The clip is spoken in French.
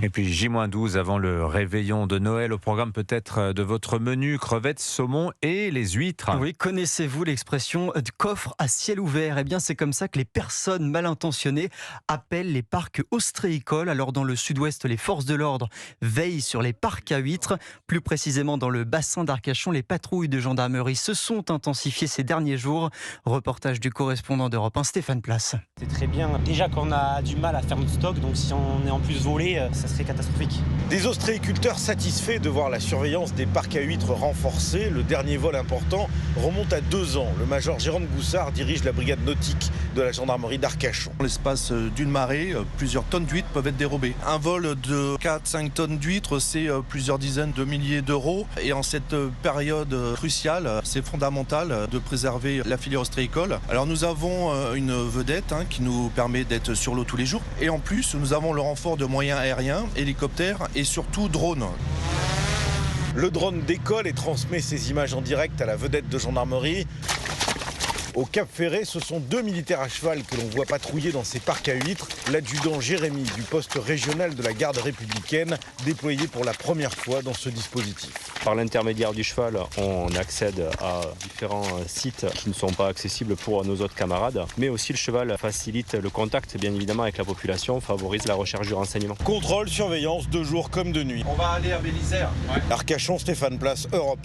Et puis J-12 avant le réveillon de Noël. Au programme peut-être de votre menu, crevettes, saumon et les huîtres. Oui, connaissez-vous l'expression de coffre à ciel ouvert? Eh bien, c'est comme ça que les personnes mal intentionnées appellent les parcs ostréicoles. Alors, dans le sud-ouest, les forces de l'ordre veillent sur les parcs à huîtres. Plus précisément, dans le bassin d'Arcachon, les patrouilles de gendarmerie se sont intensifiées ces derniers jours. Reportage du correspondant d'Europe 1, Stéphane Place. C'est très bien. Déjà qu'on a du mal à faire notre stock, donc si on est en plus volé, ça serait catastrophique. Des ostréiculteurs satisfaits de voir la surveillance des parcs à huîtres renforcée. Le dernier vol important remonte à 2 ans. Le major Jérôme Goussard dirige la brigade nautique de la gendarmerie d'Arcachon. En l'espace d'une marée, plusieurs tonnes d'huîtres peuvent être dérobées. Un vol de 4-5 tonnes d'huîtres, c'est plusieurs dizaines de milliers d'euros. Et en cette période cruciale, c'est fondamental de préserver la filière ostréicole. Alors nous avons une vedette qui nous permet d'être sur l'eau tous les jours. Et en plus, nous avons le renfort de moyens aériens, hélicoptères et surtout drones. Le drone décolle et transmet ces images en direct à la vedette de gendarmerie. Au Cap Ferret, ce sont 2 militaires à cheval que l'on voit patrouiller dans ces parcs à huîtres. L'adjudant Jérémy du poste régional de la garde républicaine, déployé pour la première fois dans ce dispositif. Par l'intermédiaire du cheval, on accède à différents sites qui ne sont pas accessibles pour nos autres camarades. Mais aussi le cheval facilite le contact, bien évidemment, avec la population, favorise la recherche du renseignement. Contrôle, surveillance, de jour comme de nuit. On va aller à Bélisère. Arcachon, Stéphane Place, Europe 1.